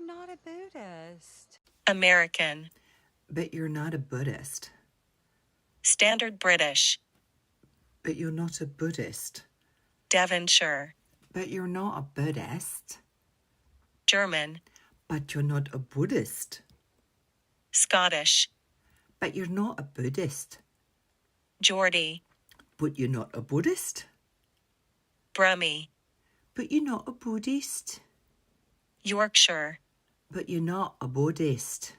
I'm not a Buddhist. American. But you're not a Buddhist. Standard British. But you're not a Buddhist. Devonshire. But you're not a Buddhist. German. But you're not a Buddhist. Scottish. But you're not a Buddhist. Geordie. But you're not a Buddhist. Brummie. But you're not a Buddhist. Yorkshire. But you're not a Buddhist.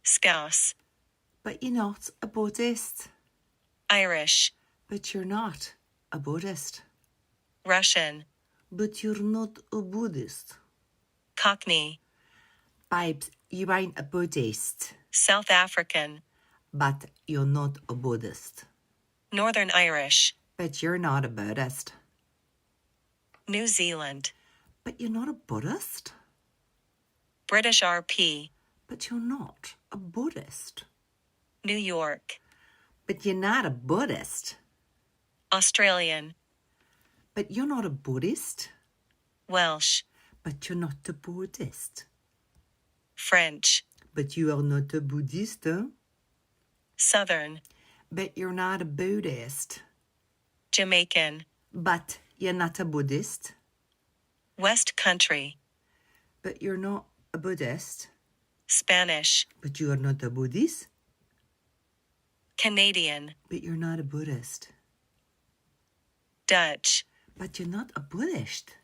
Scouse. But you're not a Buddhist. Irish. But you're not a Buddhist. Russian. But you're not a Buddhist. Cockney. Babes, you ain't a Buddhist. South African. But you're not a Buddhist. Northern Irish. But you're not a Buddhist. New Zealand. But you're not a Buddhist. British RP. But you're not a Buddhist. New York. But you're not a Buddhist. Australian. But you're not a Buddhist. Welsh. But you're not a Buddhist. French. But you are not a Buddhist. Huh? Southern. But you're not a Buddhist. Jamaican. But you're not a Buddhist. West Country. But you're not a Buddhist. Spanish. But you are not a Buddhist. Canadian. But you're not a Buddhist. Dutch. But you're not a Buddhist.